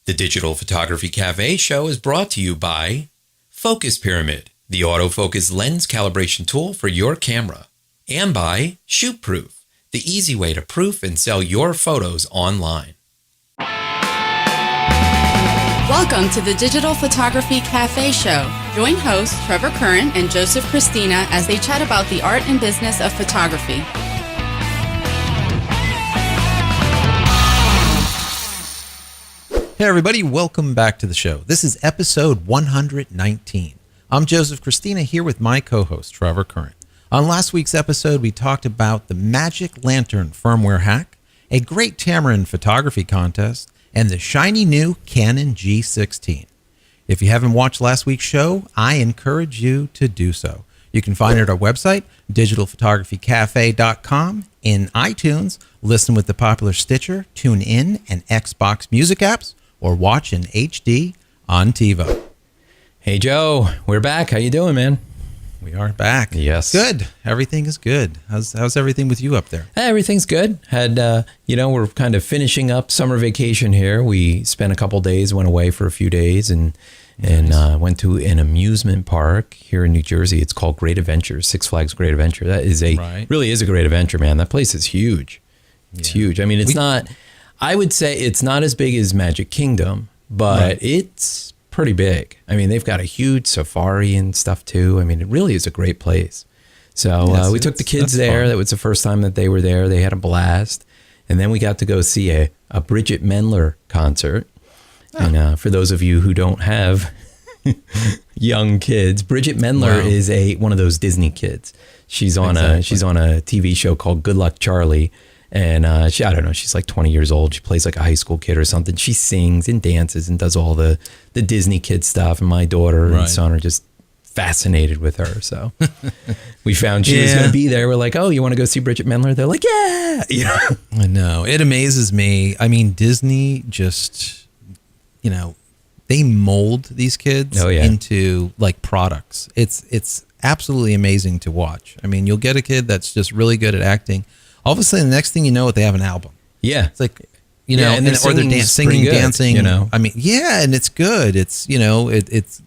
The Digital Photography Cafe show is brought to you by Focus Pyramid, the autofocus lens calibration tool for your camera, and by ShootProof, the easy way to proof and sell your photos online. Welcome to the Digital Photography Cafe show. Join hosts Trevor Curran and Joseph Christina as they chat about the art and business of photography. Hey everybody, welcome back to the show. This is episode 119. I'm Joseph Christina here with my co-host Trevor Curran. On last week's episode, we talked about the Magic Lantern firmware hack, a great Tamarind photography contest, and the shiny new Canon G16. If you haven't watched last week's show, I encourage you to do so. You can find it at our website, digitalphotographycafe.com, in iTunes, listen with the popular Stitcher, TuneIn, and Xbox music apps, or watch in HD on TiVo. Hey Joe, we're back. How you doing, man? We are back. Yes. Good. Everything is good. How's everything with you up there? Everything's good. We're kind of finishing up summer vacation here. We spent a couple days, went away for a few days, and went to an amusement park here in New Jersey. It's called Great Adventure, Six Flags Great Adventure. That is really is a great adventure, man. That place is huge. It's huge. I mean, I would say it's not as big as Magic Kingdom, but it's pretty big. I mean, they've got a huge safari and stuff too. I mean, it really is a great place. So we took the kids there. Fun. That was the first time that they were there. They had a blast. And then we got to go see a Bridget Mendler concert. Oh. And for those of you who don't have young kids, Bridget Mendler is one of those Disney kids. She's on a TV show called Good Luck Charlie. And I don't know, she's like 20 years old. She plays like a high school kid or something. She sings and dances and does all the Disney kid stuff. And my daughter and son are just fascinated with her. So we found she was going to be there. We're like, oh, you want to go see Bridget Mendler? They're like, yeah. I know. It amazes me. I mean, Disney just, they mold these kids into like products. It's absolutely amazing to watch. I mean, you'll get a kid that's just really good at acting. All of a sudden, the next thing you know, they have an album. Yeah. It's like, or they're singing, dancing. I mean, and it's good. It's, it's,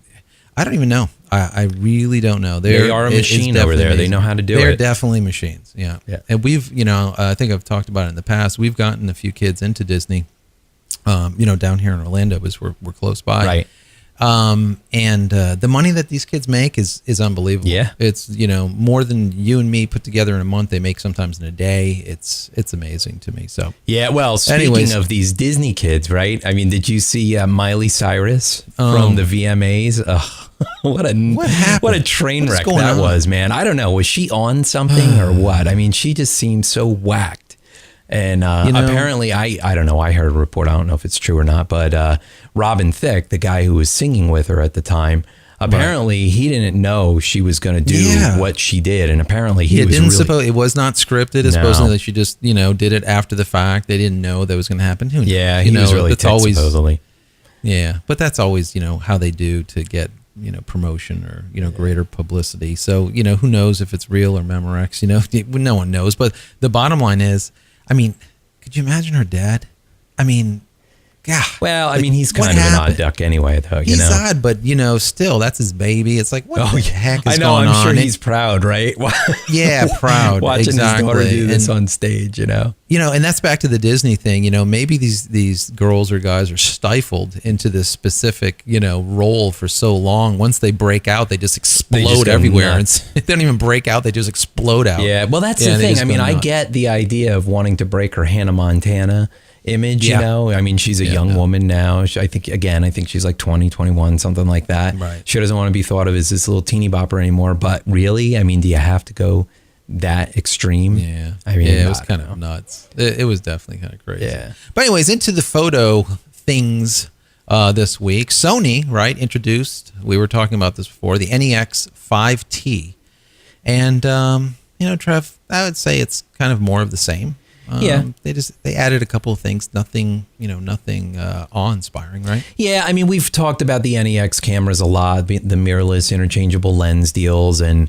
I don't even know. I really don't know. They are a machine over there. Amazing. They know how to do it. They're definitely machines. Yeah. And we've, I think I've talked about it in the past. We've gotten a few kids into Disney, down here in Orlando because we're close by. Right. And the money that these kids make is unbelievable. Yeah. It's, more than you and me put together in a month, they make sometimes in a day. It's amazing to me. So, speaking of these Disney kids, right? I mean, did you see Miley Cyrus from the VMAs? What a train wreck that was, man. I don't know. Was she on something or what? I mean, she just seemed so whacked. And apparently, I don't know, I heard a report, I don't know if it's true or not, but Robin Thicke, the guy who was singing with her at the time, apparently he didn't know she was going to do what she did. And apparently it was not scripted. It's supposedly that she just, did it after the fact. They didn't know that was going to happen. Who knows? Yeah, he was really ticked, supposedly. Yeah, but that's always, how they do to get, promotion or, greater publicity. So, who knows if it's real or Memorex, no one knows. But the bottom line is, I mean, could you imagine her dad? I mean, God. Well, I mean, he's kind of an odd duck anyway, though. He's odd, but still, that's his baby. It's like, what the heck is going on? I'm sure he's proud, right? Proud. Watching his daughter do this on stage, and that's back to the Disney thing. Maybe these girls or guys are stifled into this specific, role for so long. Once they break out, they just explode everywhere. And they don't even break out; they just explode out. Yeah, well, that's the thing. I mean, I get the idea of wanting to break her Hannah Montana image, I mean, she's a young woman now. I think she's like 20, 21, something like that. Right. She doesn't want to be thought of as this little teeny bopper anymore. But really, I mean, do you have to go that extreme? Yeah. I mean, it was kind of nuts. It was definitely kind of crazy. Yeah. But anyways, into the photo things this week. Sony, introduced, we were talking about this before, the NEX 5T. And, Trev, I would say it's kind of more of the same. They added a couple of things, nothing awe-inspiring, right? Yeah, I mean, we've talked about the NEX cameras a lot, the mirrorless interchangeable-lens deals and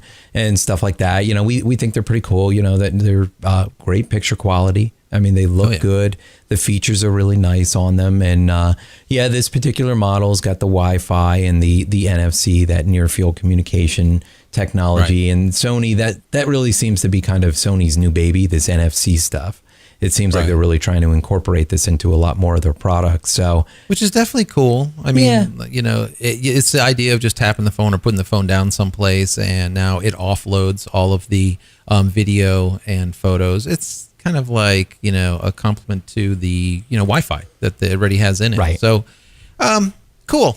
stuff like that. We think they're pretty cool. That they're great picture quality. I mean, they look good. The features are really nice on them. And this particular model's got the Wi-Fi and the NFC, that near field communication technology. Right. And Sony, that really seems to be kind of Sony's new baby, this NFC stuff. It seems like they're really trying to incorporate this into a lot more of their products. So, which is definitely cool. I mean, it's the idea of just tapping the phone or putting the phone down someplace, and now it offloads all of the video and photos. It's kind of like, a complement to the, Wi-Fi that it already has in it. Right. So, cool.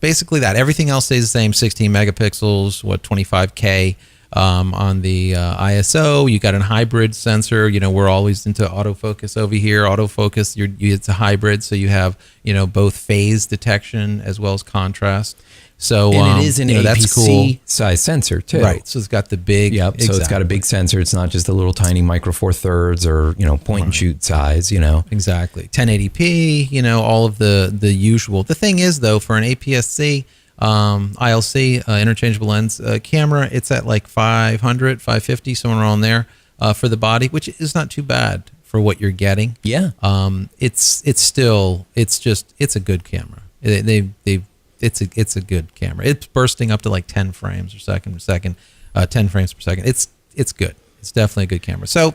Basically that. Everything else stays the same. 16 megapixels, 25K. On the ISO, you got a hybrid sensor. We're always into autofocus over here. Autofocus, it's a hybrid, so you have both phase detection as well as contrast. So and it is an APC size sensor too, right? So it's got the big. Yep. Exactly. So it's got a big sensor. It's not just a little tiny micro four thirds or point and shoot size. Exactly. 1080p. All of the usual. The thing is though, for an APS-C. ILC, interchangeable lens camera, it's at like 500, 550, somewhere around there for the body, which is not too bad for what you're getting. Yeah. It's a good camera. It's a good camera. It's bursting up to like 10 frames per second, 10 frames per second. It's good. It's definitely a good camera. So,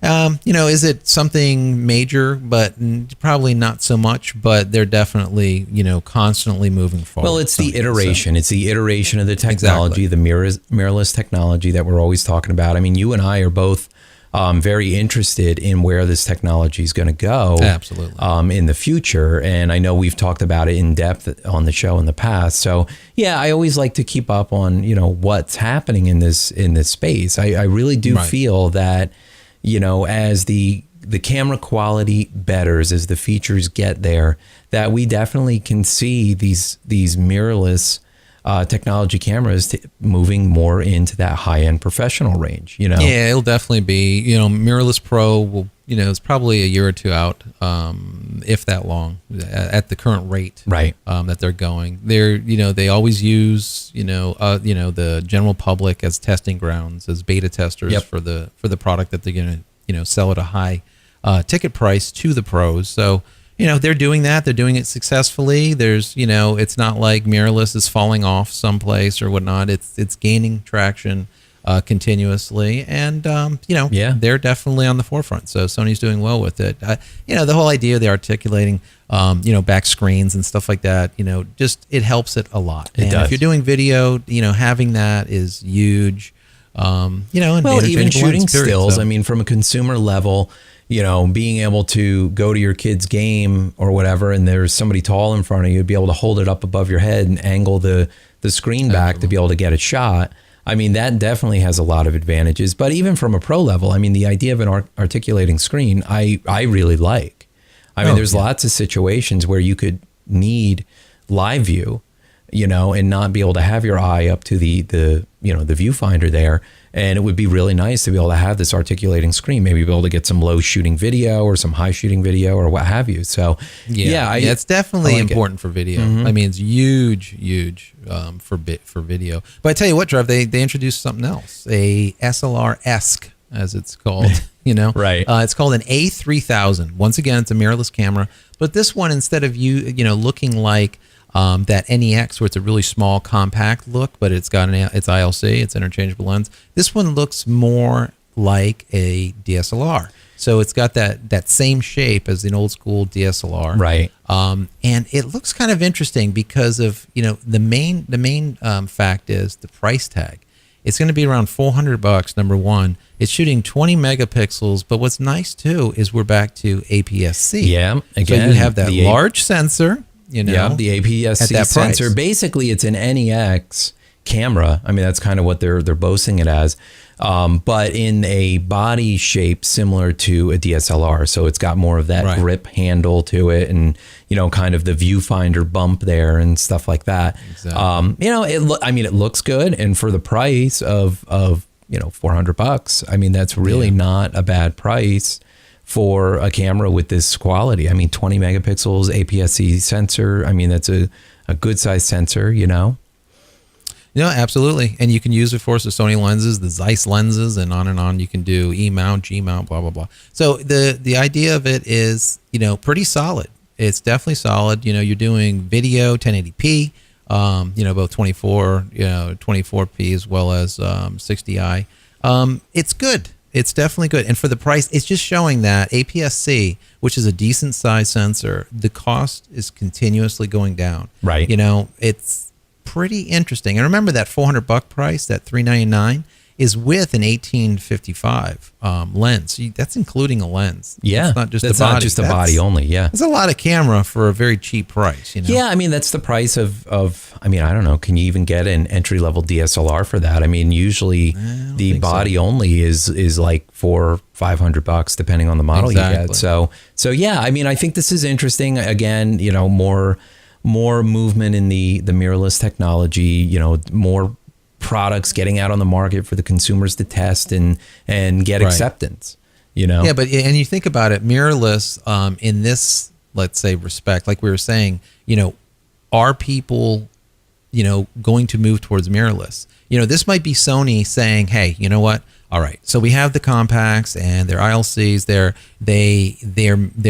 is it something major? But probably not so much. But they're definitely, constantly moving forward. Well, it's the iteration. So. It's the iteration of the technology, the mirrorless technology that we're always talking about. I mean, you and I are both very interested in where this technology is going to go. Absolutely. In the future. And I know we've talked about it in depth on the show in the past. So, yeah, I always like to keep up on, what's happening in this space. I really do feel that, as the camera quality betters, as the features get there, that we definitely can see these mirrorless technology cameras moving more into that high-end professional range. Yeah, it'll definitely be. Mirrorless Pro will. It's probably a year or two out, if that long, at the current rate. Right. That they're going. They always use the general public as testing grounds, as beta testers for the product that they're going to sell at a high ticket price to the pros. So. They're doing that. They're doing it successfully. There's, it's not like mirrorless is falling off someplace or whatnot. It's gaining traction continuously, and they're definitely on the forefront. So Sony's doing well with it. The whole idea of the articulating, back screens and stuff like that. Just it helps it a lot. It does. If you're doing video, having that is huge. And even shooting stills. So. I mean, from a consumer level. Being able to go to your kid's game or whatever, and there's somebody tall in front of you, be able to hold it up above your head and angle the screen back to be able to get a shot. I mean, that definitely has a lot of advantages. But even from a pro level, I mean, the idea of an articulating screen, I really like. I mean, there's lots of situations where you could need live view, and not be able to have your eye up to the viewfinder there. And it would be really nice to be able to have this articulating screen, maybe be able to get some low shooting video or some high shooting video or what have you. So it's definitely important for video. Mm-hmm. I mean, it's huge for video. But I tell you what, Trev, they introduced something else, a SLR-esque, as it's called. Right. It's called an A3000. Once again, it's a mirrorless camera, but this one, instead of looking like that NEX, where it's a really small, compact look, but it's got it's ILC, it's interchangeable lens. This one looks more like a DSLR. So it's got that same shape as an old school DSLR. Right. And it looks kind of interesting because of, the main fact is the price tag. It's going to be around $400, number one. It's shooting 20 megapixels, but what's nice too is we're back to APS-C. Yeah, again. So you have that large sensor. The APS-C sensor. Basically, it's an NEX camera. I mean, that's kind of what they're boasting it as, but in a body shape similar to a DSLR. So it's got more of that grip handle to it, and kind of the viewfinder bump there and stuff like that. Exactly. It looks good, and for the price of $400, I mean, that's really not a bad price for a camera with this quality. I mean, 20 megapixels, APS-C sensor. I mean, that's a good size sensor, No, absolutely. And you can use, of course, the Sony lenses, the Zeiss lenses, and on and on. You can do E-mount, G-mount, blah, blah, blah. So the idea of it is, pretty solid. It's definitely solid. You're doing video 1080p, both 24p as well as 60i. It's good. It's definitely good. And for the price, it's just showing that APS-C, which is a decent size sensor, the cost is continuously going down. Right. It's pretty interesting. And remember that $400 price, that $399, is with an 1855 lens. That's including a lens. Yeah, it's not just that's the body. Not just the body only. Yeah, it's a lot of camera for a very cheap price. Yeah, I mean that's the price of. I mean, I don't know. Can you even get an entry level DSLR for that? I mean, usually the body only is like $400-500 depending on the model you get. So yeah, I mean, I think this is interesting. Again, more movement in the mirrorless technology. More products getting out on the market for the consumers to test and get acceptance. Yeah, but and you think about it, mirrorless in this, let's say, respect, like we were saying, are people going to move towards mirrorless? This might be Sony saying, hey, you know what, all right, so we have the compacts and their ILCs, they're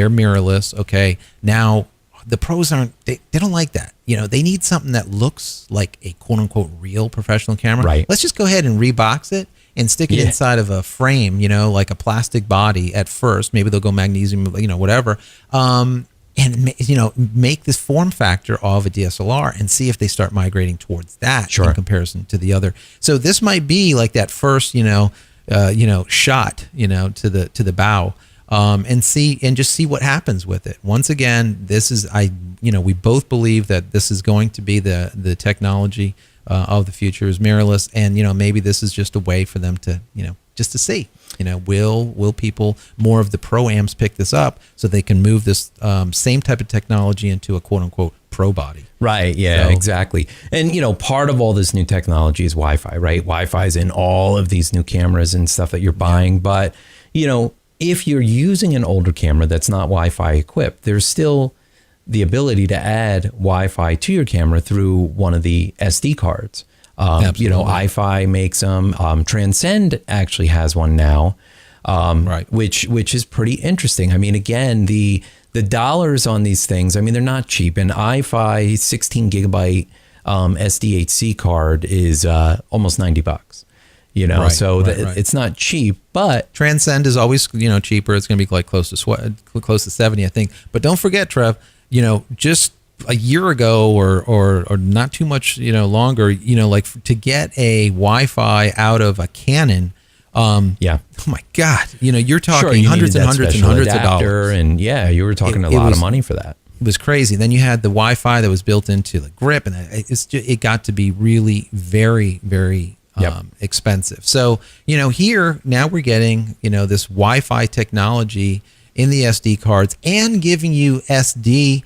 mirrorless. Okay, now the pros they don't like that. They need something that looks like a quote unquote real professional camera. Right. Let's just go ahead and rebox it and stick it inside of a frame, like a plastic body at first. Maybe they'll go magnesium, whatever. And make this form factor of a DSLR and see if they start migrating towards that in comparison to the other. So this might be like that first, shot, to the bow. And just see what happens with it. Once again, we both believe that this is going to be the technology of the future is mirrorless, and maybe this is just a way for them to just to see, will people, more of the pro-ams pick this up so they can move this same type of technology into a quote unquote pro body. Right. Yeah, exactly. And, part of all this new technology is Wi-Fi, right? Wi-Fi is in all of these new cameras and stuff that you're buying, but if you're using an older camera that's not Wi-Fi equipped, there's still the ability to add Wi-Fi to your camera through one of the SD cards. iFi makes them. Transcend actually has one now, which is pretty interesting. I mean, again, the dollars on these things, I mean, they're not cheap. An iFi 16 gigabyte SDHC card is almost $90. It's not cheap, but Transcend is always, cheaper. It's going to be like close to 70, I think. But don't forget, Trev, just a year ago or not too much, longer, like to get a Wi-Fi out of a Canon. Oh my God, you're talking hundreds and hundreds and hundreds of dollars. And you were talking a lot of money for that. It was crazy. Then you had the Wi-Fi that was built into the grip, and it got to be really very, very expensive. So, here now we're getting, this Wi-Fi technology in the SD cards and giving you SD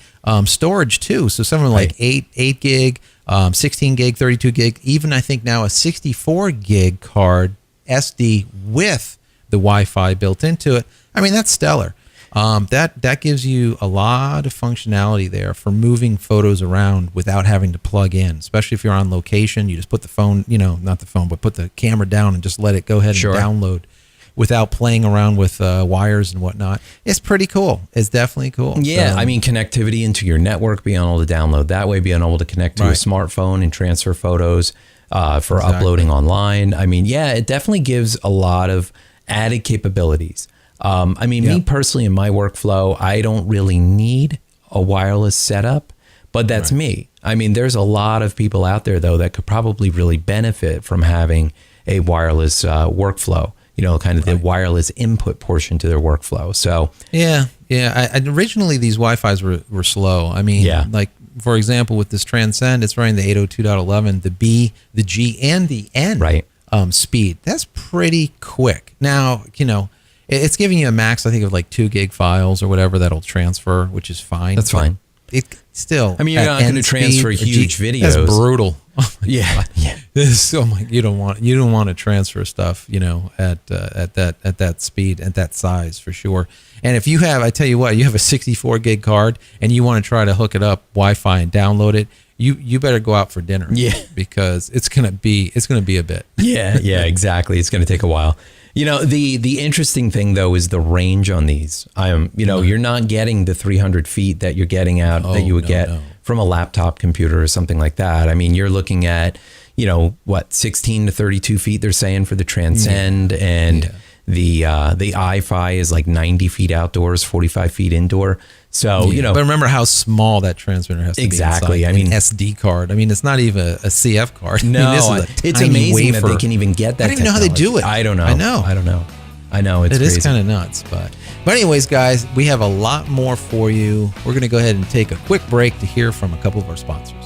storage too. So something like 8 gig, 16 gig, 32 gig, even I think now a 64 gig card SD with the Wi-Fi built into it. I mean, that's stellar. That gives you a lot of functionality there for moving photos around without having to plug in, especially if you're on location. You just put the phone, not the phone, but put the camera down and just let it go ahead and download without playing around with wires and whatnot. It's pretty cool. It's definitely cool. Yeah, so, I mean, connectivity into your network, being able to download that way, being able to connect to a smartphone and transfer photos for uploading online. I mean, it definitely gives a lot of added capabilities. I mean, me personally, in my workflow, I don't really need a wireless setup, but that's me. I mean, there's a lot of people out there, though, that could probably really benefit from having a wireless workflow, kind of the wireless input portion to their workflow. So, originally, these Wi-Fis were slow. I mean, like, for example, with this Transcend, it's running the 802.11, the B, the G, and the N speed. That's pretty quick. Now, it's giving you a max, I think, of like 2 gig files or whatever that'll transfer, which is fine. That's fine. It still, I mean, you're not going to transfer huge videos. That's brutal. Yeah. You don't want to transfer stuff, at that speed, at that size for sure. And if you have, I tell you what, you have a 64 gig card and you want to try to hook it up Wi-Fi and download it, you better go out for dinner. Yeah. Because it's gonna be a bit. Yeah, exactly. It's gonna take a while. The interesting thing though is the range on these. You're not getting the 300 feet that you're getting out that you would get from a laptop computer or something like that. I mean, you're looking at, 16 to 32 feet they're saying for the Transcend, and the iFi is like 90 feet outdoors, 45 feet indoor. So, but remember how small that transmitter has to exactly. be. I mean, SD card. I mean, it's not even a CF card. No, it's amazing wafer. that they can even get that. I don't even know how they do it. I don't know. I know. It is kind of nuts, but anyways, guys, we have a lot more for you. We're going to go ahead and take a quick break to hear from a couple of our sponsors.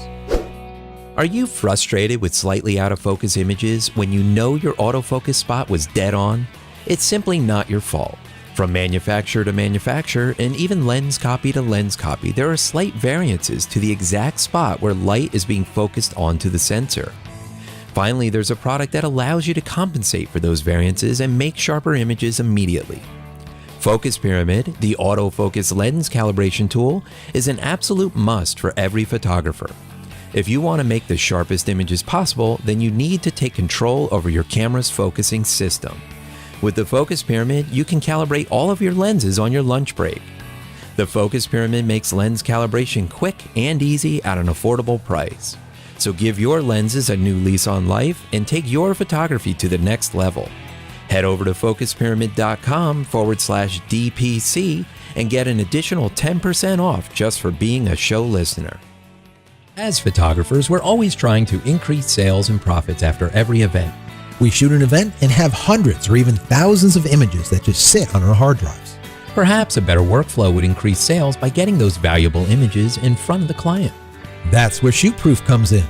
Are you frustrated with slightly out of focus images when you know your autofocus spot was dead on? It's simply not your fault. From manufacturer to manufacturer, and even lens copy to lens copy, there are slight variances to the exact spot where light is being focused onto the sensor. Finally, there's a product that allows you to compensate for those variances and make sharper images immediately. Focus Pyramid, the autofocus lens calibration tool, is an absolute must for every photographer. If you want to make the sharpest images possible, then you need to take control over your camera's focusing system. With the Focus Pyramid, you can calibrate all of your lenses on your lunch break. The Focus Pyramid makes lens calibration quick and easy at an affordable price. So give your lenses a new lease on life and take your photography to the next level. Head over to focuspyramid.com/DPC and get an additional 10% off just for being a show listener. As photographers, we're always trying to increase sales and profits after every event. We shoot an event and have hundreds or even thousands of images that just sit on our hard drives. Perhaps a better workflow would increase sales by getting those valuable images in front of the client. That's where ShootProof comes in.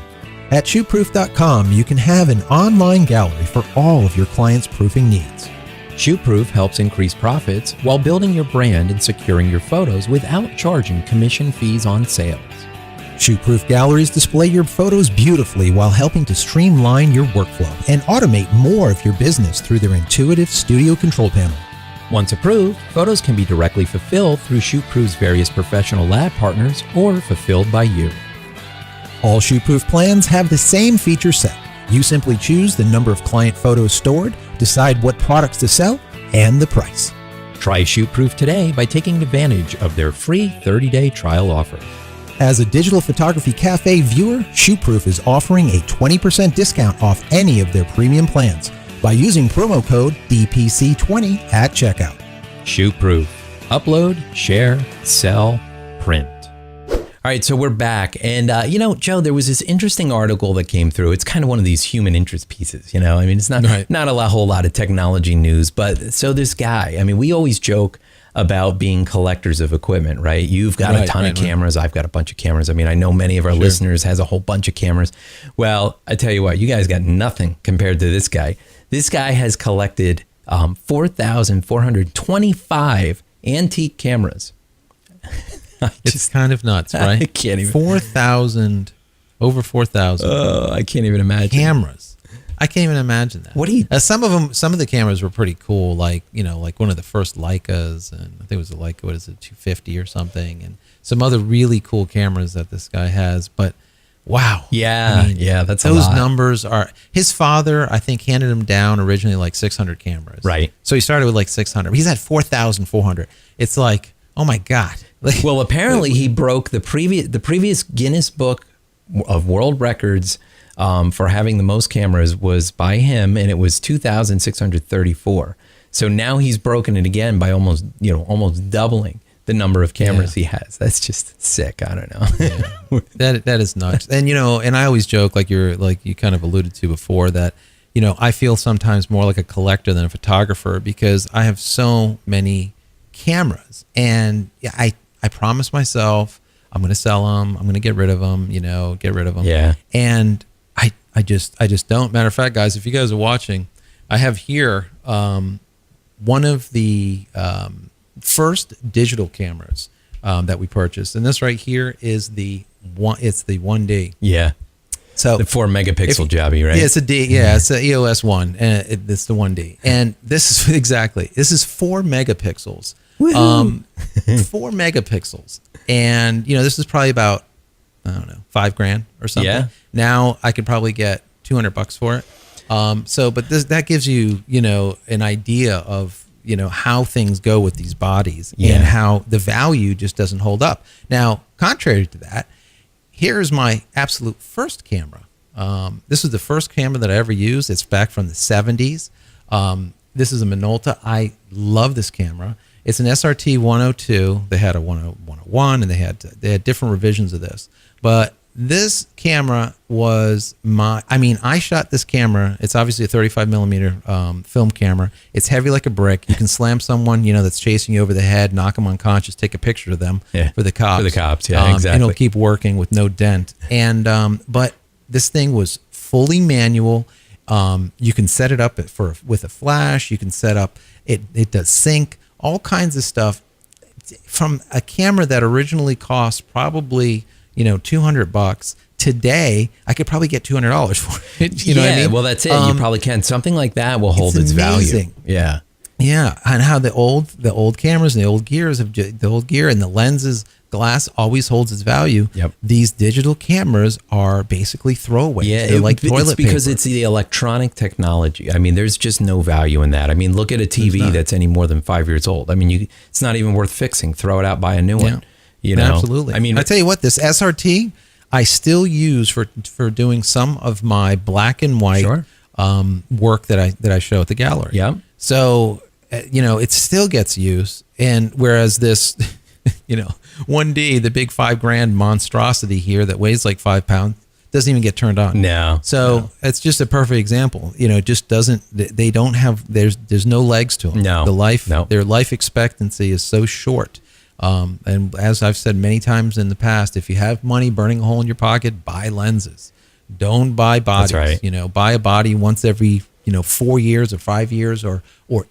At shootproof.com, you can have an online gallery for all of your clients' proofing needs. ShootProof helps increase profits while building your brand and securing your photos without charging commission fees on sales. ShootProof galleries display your photos beautifully while helping to streamline your workflow and automate more of your business through their intuitive studio control panel. Once approved, photos can be directly fulfilled through ShootProof's various professional lab partners or fulfilled by you. All ShootProof plans have the same feature set. You simply choose the number of client photos stored, decide what products to sell, and the price. Try ShootProof today by taking advantage of their free 30-day trial offer. As a Digital Photography Cafe viewer, ShootProof is offering a 20% discount off any of their premium plans by using promo code DPC20 at checkout. ShootProof. Upload, share, sell, print. All right, so we're back. And, Joe, there was this interesting article that came through. It's kind of one of these human interest pieces, I mean, it's not a whole lot of technology news. But so this guy, we always joke about being collectors of equipment, right? You've got a ton of cameras. I've got a bunch of cameras. I know many of our listeners has a whole bunch of cameras. Well, I tell you what, you guys got nothing compared to this guy. This guy has collected 4,425 antique cameras. It's kind of nuts, right? I can't even. 4,000, over 4,000. I can't even imagine. Cameras. I can't even imagine that. What do you? Some of the cameras were pretty cool, like one of the first Leicas, and I think it was a Leica, 250 or something, and some other really cool cameras that this guy has. But wow, that's those a lot. Numbers are. His father, I think, handed him down originally like 600 cameras. Right. So he started with like 600. He's at 4,400. It's like, oh my god. Well, apparently he broke the previous Guinness Book of World Records. For having the most cameras was by him, and it was 2,634. So now he's broken it again by almost doubling the number of cameras he has. That's just sick. I don't know. That is nuts. And and I always joke, like you kind of alluded to before, that I feel sometimes more like a collector than a photographer because I have so many cameras, and I promise myself I'm going to sell them. I'm going to get rid of them. Yeah. And I just don't. Matter of fact, guys, if you guys are watching, I have here one of the first digital cameras that we purchased, and this right here is the 1D. Yeah. So the 4 megapixel jobby, right? Yeah, it's a D. Yeah, it's a EOS 1, and it's the 1D. And this is this is 4 megapixels. 4 megapixels, and this is probably about, I don't know, $5,000 or something. Yeah. Now I could probably get $200 for it. But that gives you, an idea of, how things go with these bodies and how the value just doesn't hold up. Now, contrary to that, here's my absolute first camera. This is the first camera that I ever used. It's back from the 70s. This is a Minolta. I love this camera. It's an SRT 102. They had a 101, and they had different revisions of this. But this camera was I shot this camera. It's obviously a 35 millimeter film camera. It's heavy like a brick. You can slam someone, that's chasing you over the head, knock them unconscious, take a picture of them for the cops. For the cops, yeah, exactly. And it'll keep working with no dent. And but this thing was fully manual. You can set it up with a flash. You can set up it does sync, all kinds of stuff. From a camera that originally cost probably $200, today I could probably get $200 for it. You know what I mean? Well, that's it. You probably can. Something like that will hold its value. Yeah. Yeah, and how the old cameras and the old gears and the lenses, glass always holds its value. Yep. These digital cameras are basically throwaways. Yeah, they're like toilet it's because paper. it's the electronic technology. I mean, there's just no value in that. I mean, look at a TV that's any more than 5 years old. I mean, it's not even worth fixing. Throw it out, buy a new one. Absolutely. I mean, I tell you what, this SRT I still use for doing some of my black and white work that I show at the gallery. Yeah. So it still gets use, and whereas this, 1D, the big $5,000 monstrosity here that weighs like 5 pounds, doesn't even get turned on. No. So it's just a perfect example. It just doesn't. They don't have. There's no legs to them. No. Their life expectancy is so short. And as I've said many times in the past, if you have money burning a hole in your pocket, buy lenses. Don't buy bodies. That's right. Buy a body once every 4 years or 5 years, or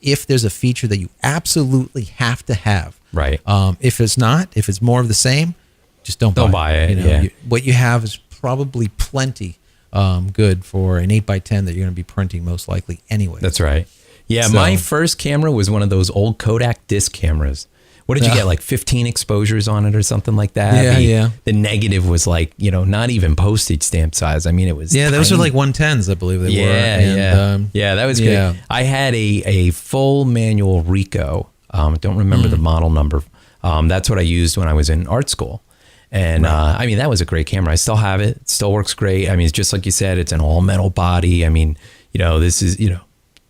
if there's a feature that you absolutely have to have. Right. If it's more of the same, just don't buy it. What you have is probably plenty good for an 8x10 that you're going to be printing most likely anyway. That's right. Yeah, my first camera was one of those old Kodak disc cameras. What did you get, like 15 exposures on it or something like that? Yeah. The negative was like, not even postage stamp size. I mean, it was tiny. Those are like 110s, I believe they were. And, yeah, that was good. I had a full manual Ricoh. Don't remember the model number. That's what I used when I was in art school. And I mean, that was a great camera. I still have it. It still works great. I mean, it's just like you said, it's an all metal body. I mean, this is,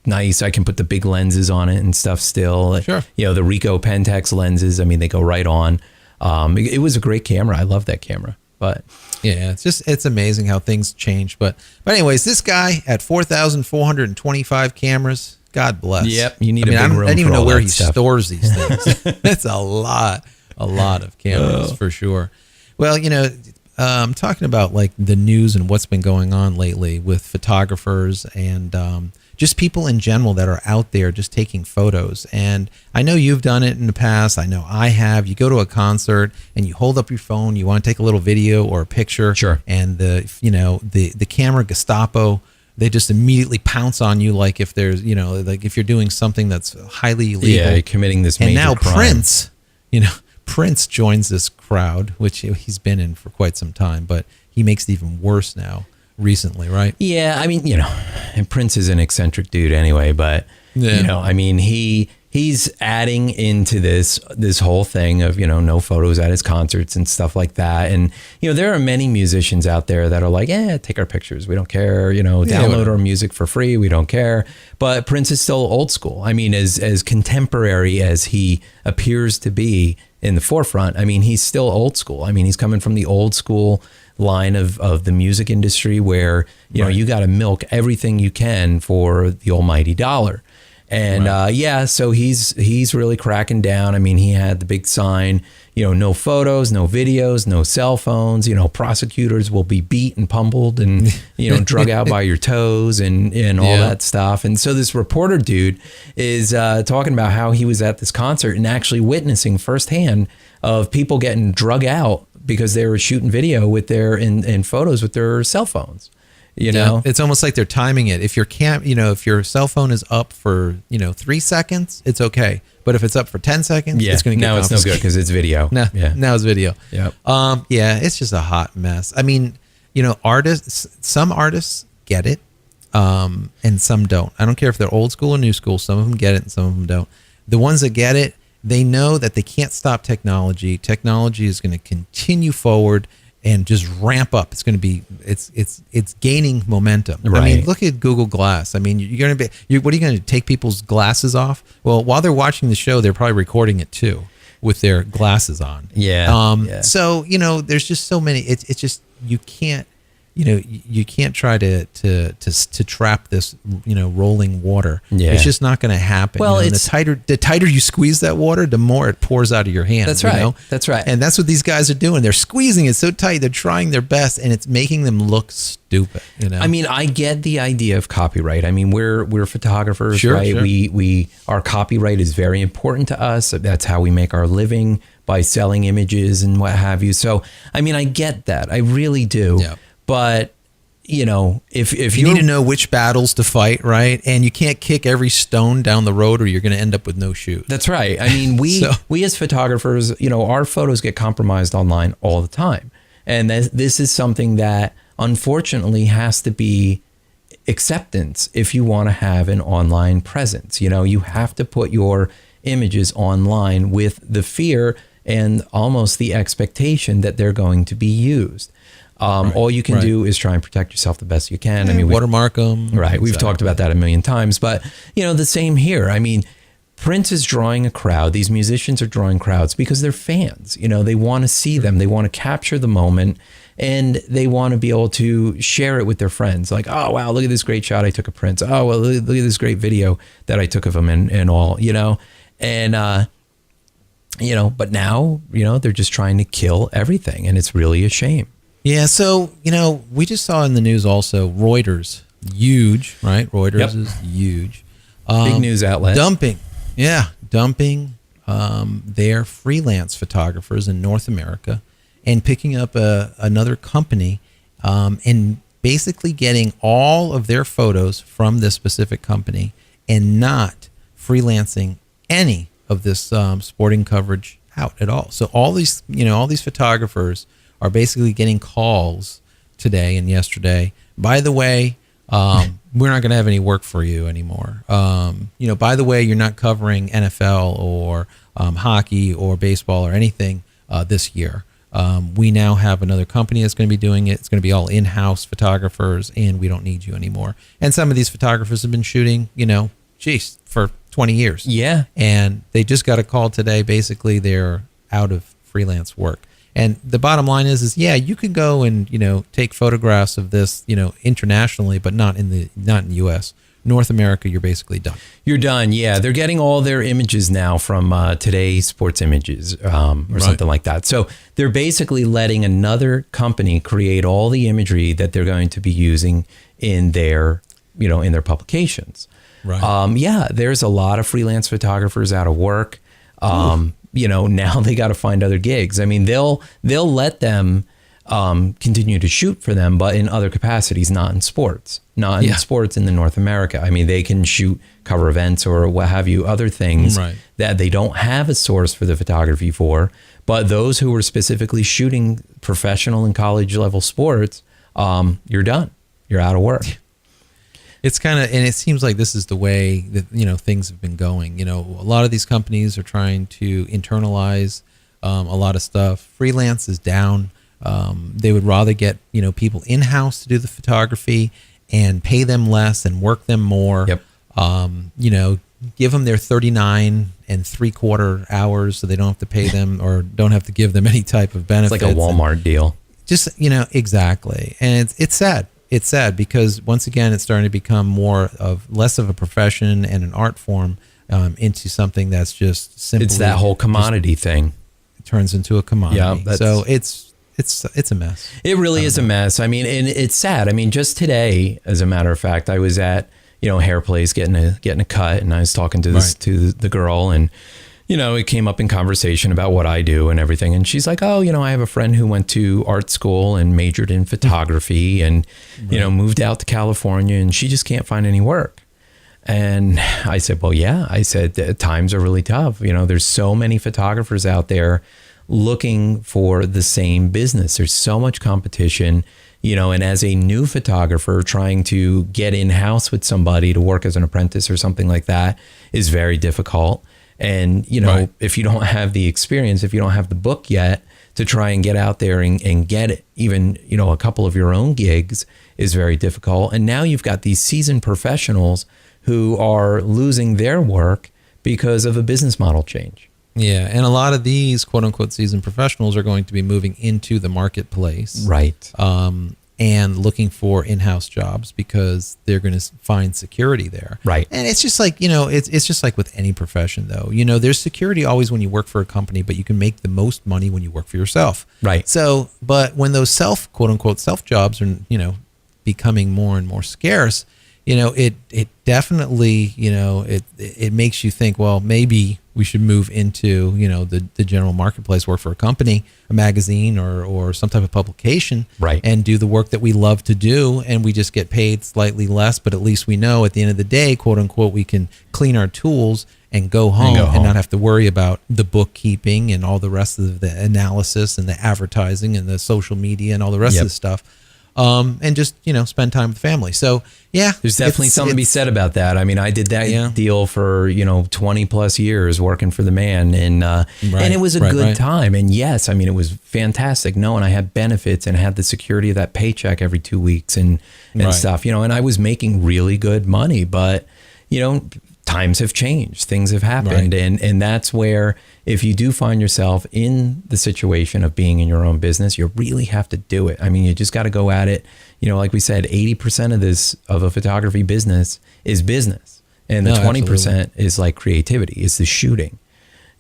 nice. I can put the big lenses on it and stuff still. Sure. The Ricoh Pentax lenses, I mean, they go right on. It was a great camera. I love that camera. But yeah, it's amazing how things change. But anyways, this guy at 4,425 cameras, God bless. Yep. You need a big room. I don't even know where he stuff. stores these things. That's a lot of cameras for sure. Well, I'm talking about like the news and what's been going on lately with photographers and just people in general that are out there just taking photos. And I know you've done it in the past. I know I have. You go to a concert and you hold up your phone. You want to take a little video or a picture. Sure. And the camera Gestapo, they just immediately pounce on you like if there's, like if you're doing something that's highly illegal. Yeah, you're committing this major crime. And now Prince joins this crowd, which he's been in for quite some time, but he makes it even worse now recently, right? Yeah, I mean, and Prince is an eccentric dude anyway, but I mean, he's adding into this whole thing of, no photos at his concerts and stuff like that. And, there are many musicians out there that are like, take our pictures. We don't care, download our music for free. We don't care. But Prince is still old school. I mean, as contemporary as he appears to be in the forefront, I mean, he's still old school. I mean, he's coming from the old school line of the music industry where, you got to milk everything you can for the almighty dollar. And so he's really cracking down. I mean, he had the big sign, no photos, no videos, no cell phones, prosecutors will be beat and pummeled and, drug out by your toes and all that stuff. And so this reporter dude is talking about how he was at this concert and actually witnessing firsthand of people getting drug out because they were shooting video with and photos with their cell phones. You know, it's almost like they're timing it. If if your cell phone is up for 3 seconds, it's okay. But if it's up for 10 seconds, it's going to get it's no good because it's video. Now it's video. Yeah. It's just a hot mess. I mean, some artists get it, and some don't. I don't care if they're old school or new school. Some of them get it and some of them don't. The ones that get it, they know that they can't stop technology. Technology is going to continue forward and just ramp up. It's going to be, it's gaining momentum. Right. I mean, look at Google Glass. I mean, what are you going to take people's glasses off? Well, while they're watching the show, they're probably recording it too with their glasses on. Yeah. So, there's just so many, it's just, you can't try to trap this, rolling water. Yeah. It's just not going to happen. Well, the tighter you squeeze that water, the more it pours out of your hand. That's right. That's right. And that's what these guys are doing. They're squeezing it so tight. They're trying their best, and it's making them look stupid. I mean, I get the idea of copyright. I mean, we're photographers, sure, right? Sure. Our copyright is very important to us. That's how we make our living, by selling images and what have you. So, I mean, I get that. I really do. Yeah. But, if you need to know which battles to fight, right? And you can't kick every stone down the road or you're going to end up with no shoes. That's right. I mean, we as photographers, our photos get compromised online all the time. And this is something that unfortunately has to be acceptance if you want to have an online presence. You have to put your images online with the fear and almost the expectation that they're going to be used. All you can do is try and protect yourself the best you can. Yeah, I mean, watermark them. Right. We've talked about that a million times, but the same here. I mean, Prince is drawing a crowd. These musicians are drawing crowds because they're fans. They want to see them. They want to capture the moment, and they want to be able to share it with their friends. Like, oh, wow, look at this great shot I took of Prince. Oh, well, look at this great video that I took of him and all, and, but now, they're just trying to kill everything, and it's really a shame. Yeah, so, we just saw in the news also, Reuters, huge, right? Reuters is huge. Big news outlet. Dumping their freelance photographers in North America and picking up another company and basically getting all of their photos from this specific company and not freelancing any of this sporting coverage out at all. So all these photographers are basically getting calls today and yesterday. By the way, we're not going to have any work for you anymore. By the way, you're not covering NFL or hockey or baseball or anything this year. We now have another company that's going to be doing it. It's going to be all in-house photographers, and we don't need you anymore. And some of these photographers have been shooting, for 20 years. Yeah. And they just got a call today. Basically, they're out of freelance work. And the bottom line is you can go and, take photographs of this, internationally, but not in the U.S. North America, you're basically done. You're done. Yeah. They're getting all their images now from Today Sports Images or something like that. So they're basically letting another company create all the imagery that they're going to be using in their publications. Right. There's a lot of freelance photographers out of work. Now they got to find other gigs. I mean, they'll let them continue to shoot for them, but in other capacities, not in sports, sports in the North America. I mean, they can shoot cover events or what have you, other things that they don't have a source for the photography for. But those who are specifically shooting professional and college level sports, you're done. You're out of work. It's kind of, and it seems like this is the way that, things have been going. A lot of these companies are trying to internalize a lot of stuff. Freelance is down. They would rather get, people in-house to do the photography and pay them less and work them more. Yep. Give them their 39 3/4 hours so they don't have to pay them or don't have to give them any type of benefits. It's like a Walmart deal. Just, exactly. And it's sad. It's sad because once again, it's starting to become less of a profession and an art form into something that's just simply. It's that whole commodity thing. It turns into a commodity. Yeah, so it's a mess. It really is a mess. I mean, and it's sad. I mean, just today, as a matter of fact, I was at hair place getting a cut, and I was talking to the girl, and it came up in conversation about what I do and everything. And she's like, oh, I have a friend who went to art school and majored in photography and, moved out to California, and she just can't find any work. And I said, well, yeah, I said, times are really tough. There's so many photographers out there looking for the same business. There's so much competition, and as a new photographer trying to get in-house with somebody to work as an apprentice or something like that is very difficult. And, Right. if you don't have the experience, if you don't have the book yet to try and get out there and get it, even, a couple of your own gigs is very difficult. And now you've got these seasoned professionals who are losing their work because of a business model change. Yeah. And a lot of these quote unquote seasoned professionals are going to be moving into the marketplace. Right. And looking for in-house jobs because they're going to find security there. Right. And it's just like, it's just like with any profession though, there's security always when you work for a company, but you can make the most money when you work for yourself. Right. So, but when those quote unquote self jobs are, becoming more and more scarce, it definitely, it makes you think, well, maybe we should move into, the general marketplace, work for a company, a magazine or some type of publication, right, and do the work that we love to do. And we just get paid slightly less, but at least we know at the end of the day, quote unquote, we can clean our tools and go home and not have to worry about the bookkeeping and all the rest of the analysis and the advertising and the social media and all the rest of the stuff. And just, spend time with family. So, yeah. There's definitely something to be said about that. I mean, I did that deal for, 20 plus years working for the man. And and it was a good time. And yes, I mean, it was fantastic. And I had benefits and had the security of that paycheck every 2 weeks and stuff, and I was making really good money. But, times have changed. Things have happened. Right. And that's where if you do find yourself in the situation of being in your own business, you really have to do it. I mean, you just got to go at it. Like we said, 80% of a photography business is business. And the 20% absolutely. Is like creativity, is the shooting.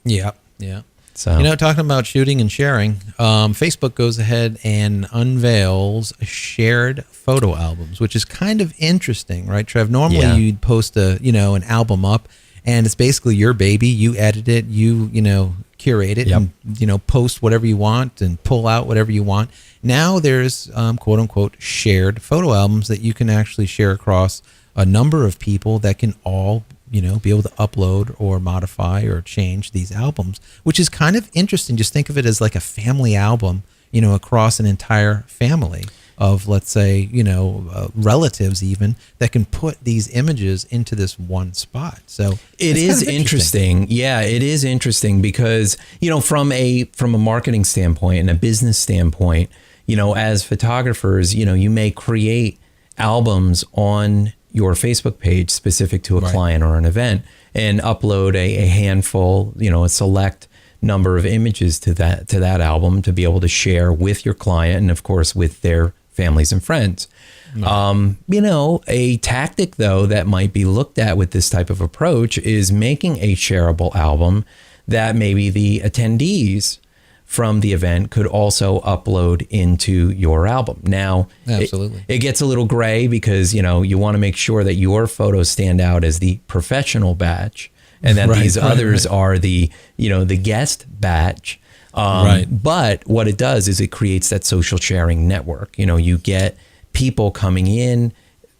Yeah. Yeah. So, talking about shooting and sharing, Facebook goes ahead and unveils shared photo albums, which is kind of interesting, right, Trev? Normally you'd post an album up and it's basically your baby. You edit it, you curate it, and, post whatever you want and pull out whatever you want. Now there's quote unquote shared photo albums that you can actually share across a number of people that can all be able to upload or modify or change these albums, which is kind of interesting. Just think of it as like a family album, across an entire family of, let's say, relatives even, that can put these images into this one spot. So it is interesting. Yeah, it is interesting because, from a marketing standpoint and a business standpoint, as photographers, you may create albums on your Facebook page specific to a client or an event and upload a handful, a select number of images to that album to be able to share with your client and of course with their families and friends. A tactic though that might be looked at with this type of approach is making a shareable album that maybe the attendees from the event could also upload into your album. Now, absolutely, it gets a little gray because, you want to make sure that your photos stand out as the professional batch and that these others are the, the guest batch. But what it does is it creates that social sharing network. You get people coming in,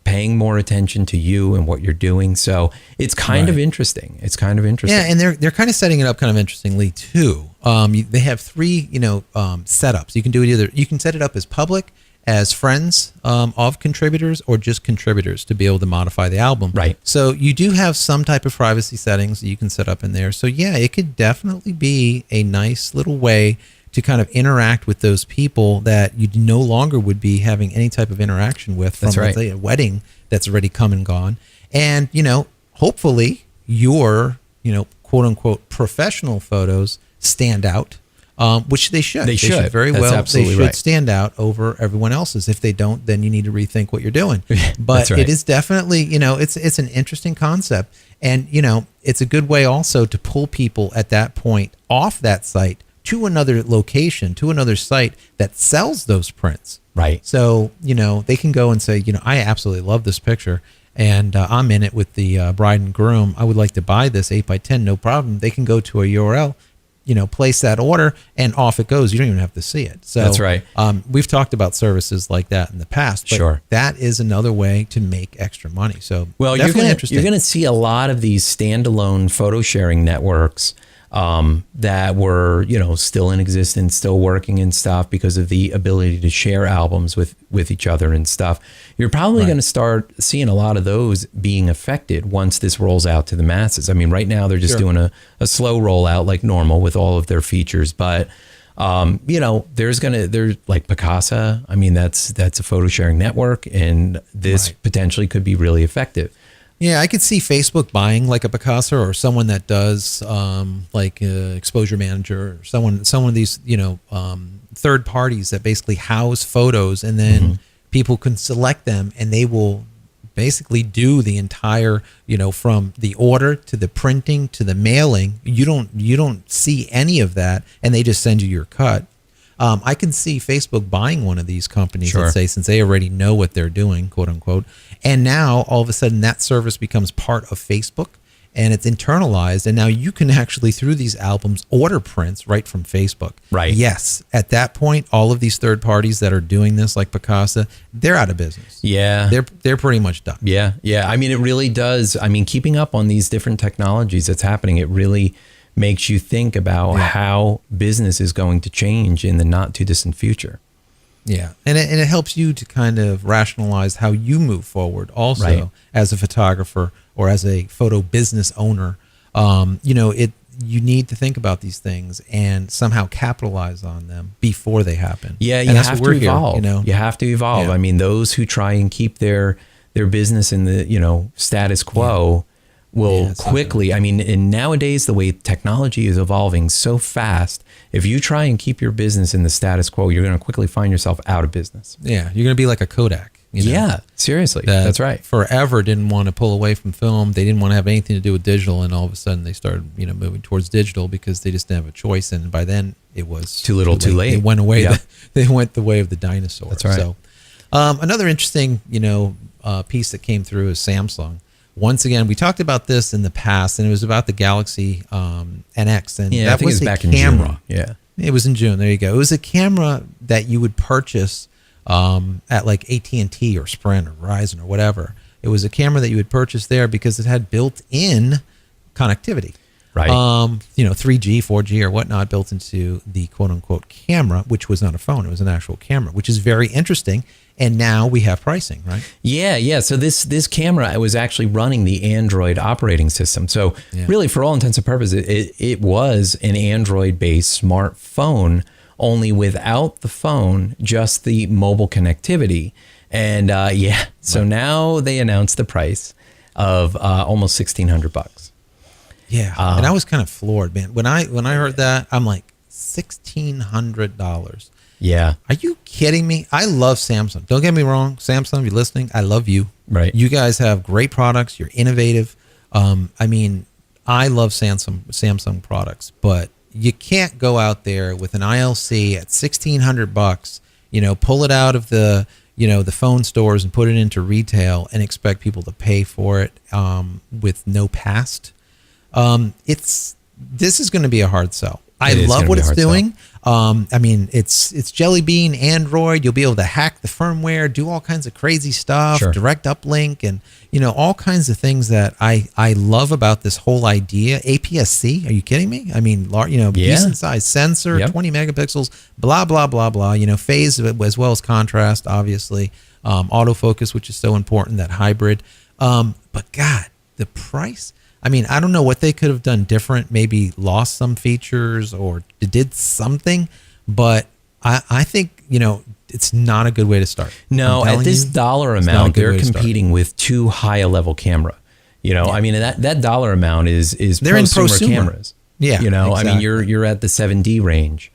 paying more attention to you and what you're doing. So it's kind of interesting. Yeah, and they're kind of setting it up kind of interestingly too. They have three, setups. You can do it either. You can set it up as public, as friends of contributors, or just contributors to be able to modify the album. Right. So you do have some type of privacy settings that you can set up in there. So yeah, it could definitely be a nice little way to kind of interact with those people that you no longer would be having any type of interaction with from, let's say, a wedding that's already come and gone. And, hopefully your, quote unquote, professional photos stand out, which they should. They should very well. They should stand out over everyone else's. If they don't, then you need to rethink what you're doing. But it is definitely, it's an interesting concept. And, it's a good way also to pull people at that point off that site to another location, to another site that sells those prints. Right. So, they can go and say, I absolutely love this picture. and I'm in it with the bride and groom, I would like to buy this 8x10, no problem. They can go to a URL, place that order, and off it goes. You don't even have to see it. So that's right. We've talked about services like that in the past, but sure, that is another way to make extra money. So you're going to see a lot of these standalone photo sharing networks that were, still in existence, still working and stuff because of the ability to share albums with each other and stuff. You're probably going to start seeing a lot of those being affected once this rolls out to the masses. I mean, right now they're just doing a slow rollout like normal with all of their features, but there's like Picasa. I mean, that's a photo sharing network, and this potentially could be really effective. Yeah, I could see Facebook buying like a Picasa or someone that does like Exposure Manager or someone of these, third parties that basically house photos, and then people can select them and they will basically do the entire, from the order to the printing to the mailing. You don't see any of that, and they just send you your cut. I can see Facebook buying one of these companies, let's say, since they already know what they're doing, quote unquote. And now all of a sudden that service becomes part of Facebook and it's internalized. And now you can actually, through these albums, order prints right from Facebook. Right. Yes. At that point, all of these third parties that are doing this, like Picasa, they're out of business. Yeah. They're pretty much done. Yeah. Yeah. I mean, it really does. I mean, keeping up on these different technologies that's happening, it really makes you think about how business is going to change in the not too distant future. Yeah. And it helps you to kind of rationalize how you move forward also as a photographer or as a photo business owner. You need to think about these things and somehow capitalize on them before they happen. Yeah, you have to evolve. You have to evolve. Yeah. I mean, those who try and keep their business in the, status quo will quickly, I mean, and nowadays the way technology is evolving so fast, if you try and keep your business in the status quo, you're going to quickly find yourself out of business. Yeah, you're going to be like a Kodak. Yeah, seriously. That's right. Forever didn't want to pull away from film. They didn't want to have anything to do with digital, and all of a sudden they started, moving towards digital because they just didn't have a choice. And by then it was too little, too late. They went away. Yep. They went the way of the dinosaur. That's right. So, another interesting, piece that came through is Samsung. Once again, we talked about this in the past, and it was about the Galaxy NX, and that was back in camera. In June. Yeah, it was in June. There you go. It was a camera that you would purchase at like AT&T or Sprint or Verizon or whatever. It was a camera that you would purchase there because it had built-in connectivity. Right. 3G, 4G, or whatnot built into the quote-unquote camera, which was not a phone. It was an actual camera, which is very interesting. And now we have pricing, right? Yeah. So this camera was actually running the Android operating system. So really, for all intents and purposes, it was an Android-based smartphone, only without the phone, just the mobile connectivity. And so now they announced the price of almost $1,600. Yeah, and I was kind of floored, man. When I heard that, I'm like, $1,600. Yeah. Are you kidding me? I love Samsung. Don't get me wrong. Samsung, if you're listening, I love you. Right. You guys have great products. You're innovative. I mean, I love Samsung products, but you can't go out there with an ILC at $1,600, pull it out of the phone stores and put it into retail and expect people to pay for it with no past. This is going to be a hard sell. I love what it's doing. I mean, it's Jelly Bean, Android. You'll be able to hack the firmware, do all kinds of crazy stuff, direct uplink, and all kinds of things that I love about this whole idea. APS-C? Are you kidding me? I mean, decent size sensor, 20 megapixels, blah blah blah blah. Phase as well as contrast, obviously. Autofocus, which is so important. That hybrid. But God, the price. I mean, I don't know what they could have done different, maybe lost some features or did something, but I think, it's not a good way to start. No, at this dollar amount, they're competing with too high a level camera. I mean, that dollar amount is they're prosumer cameras. Yeah. Exactly. I mean, you're at the 7D range.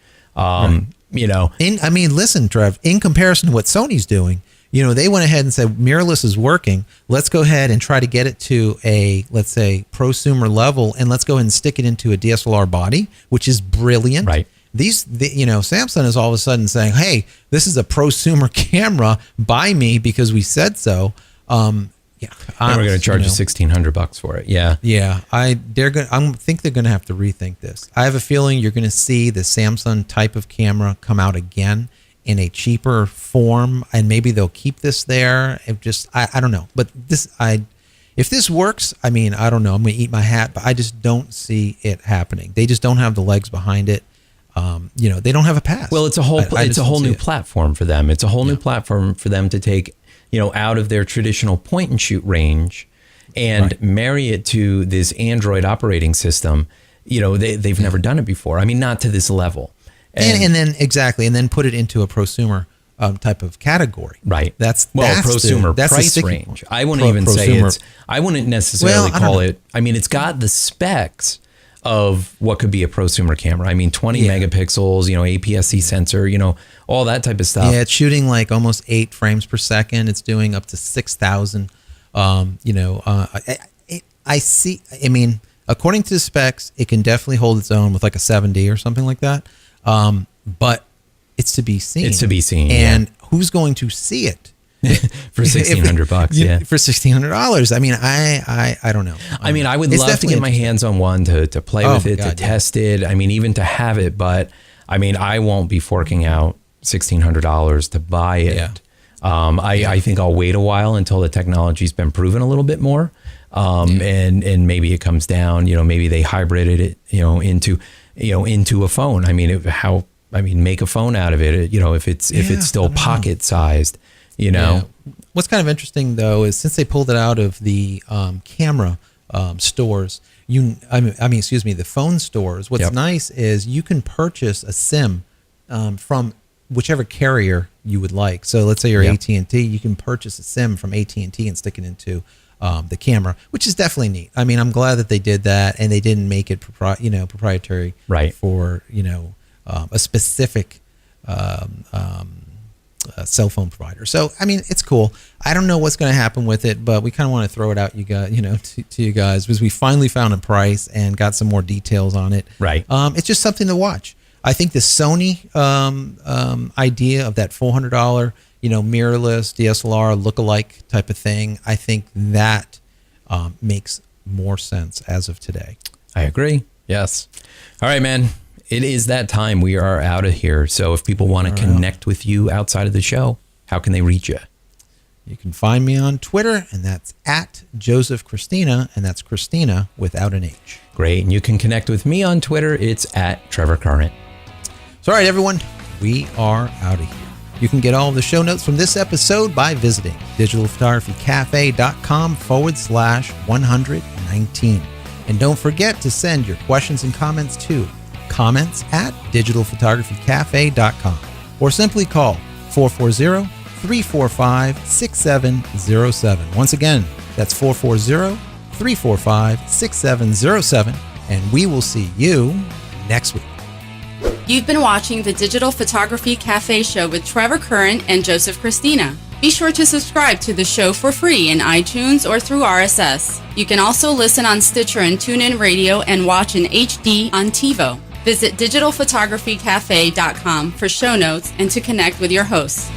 Listen, Trev, in comparison to what Sony's doing, they went ahead and said, mirrorless is working. Let's go ahead and try to get it to a, let's say, prosumer level, and let's go ahead and stick it into a DSLR body, which is brilliant. Right. Samsung is all of a sudden saying, hey, this is a prosumer camera, buy me because we said so. Yeah, and we're going to charge you $1,600 for it. Yeah, yeah. I think they're going to have to rethink this. I have a feeling you're going to see the Samsung type of camera come out again in a cheaper form, and maybe they'll keep this there. I don't know, but if this works, I mean, I don't know. I'm going to eat my hat, but I just don't see it happening. They just don't have the legs behind it. They don't have a pass. Well, it's a whole new platform for them. It's a whole new platform for them to take, out of their traditional point and shoot range and marry it to this Android operating system. They've never done it before. I mean, not to this level. And then put it into a prosumer type of category. Right. That's prosumer price range. I wouldn't even say I wouldn't necessarily call it. I mean, it's got the specs of what could be a prosumer camera. I mean, 20 megapixels, APS-C sensor, all that type of stuff. Yeah, it's shooting like almost 8 frames per second. It's doing up to 6,000. I see. I mean, according to the specs, it can definitely hold its own with like a 7D or something like that. But it's to be seen. It's to be seen. And who's going to see it? For $1,600, yeah. For $1,600. I mean, I don't know. I mean, I would love to get my hands on one to play with it, to test it. I mean, even to have it, but I mean, I won't be forking out $1,600 to buy it. Yeah. I think I'll wait a while until the technology's been proven a little bit more. And maybe it comes down, maybe they hybrided it, into a phone. I mean, make a phone out of it, if it's still pocket sized. What's kind of interesting though is since they pulled it out of the camera stores, the phone stores. What's nice is you can purchase a SIM from whichever carrier you would like. So let's say you're AT&T, you can purchase a SIM from AT&T and stick it into the camera, which is definitely neat. I mean, I'm glad that they did that and they didn't make it proprietary for a specific cell phone provider. So I mean, it's cool. I don't know what's going to happen with it, but we kind of want to throw it out, you guys, to you guys, because we finally found a price and got some more details on it. Right. It's just something to watch. I think the Sony idea of that $400, mirrorless DSLR lookalike type of thing, I think that makes more sense as of today. I agree. Yes. All right, man. It is that time. We are out of here. So if people want to connect with you outside of the show, how can they reach you? You can find me on Twitter, and that's at Joseph Christina, and that's Christina without an H. Great. And you can connect with me on Twitter. It's at Trevor Current. So, all right, everyone, we are out of here. You can get all of the show notes from this episode by visiting digitalphotographycafe.com/119. And don't forget to send your questions and comments to comments@digitalphotographycafe.com or simply call 440-345-6707. Once again, that's 440-345-6707, and we will see you next week. You've been watching the Digital Photography Cafe show with Trevor Current and Joseph Christina. Be sure to subscribe to the show for free in iTunes or through RSS. You can also listen on Stitcher and TuneIn Radio and watch in HD on TiVo. Visit digitalphotographycafe.com for show notes and to connect with your hosts.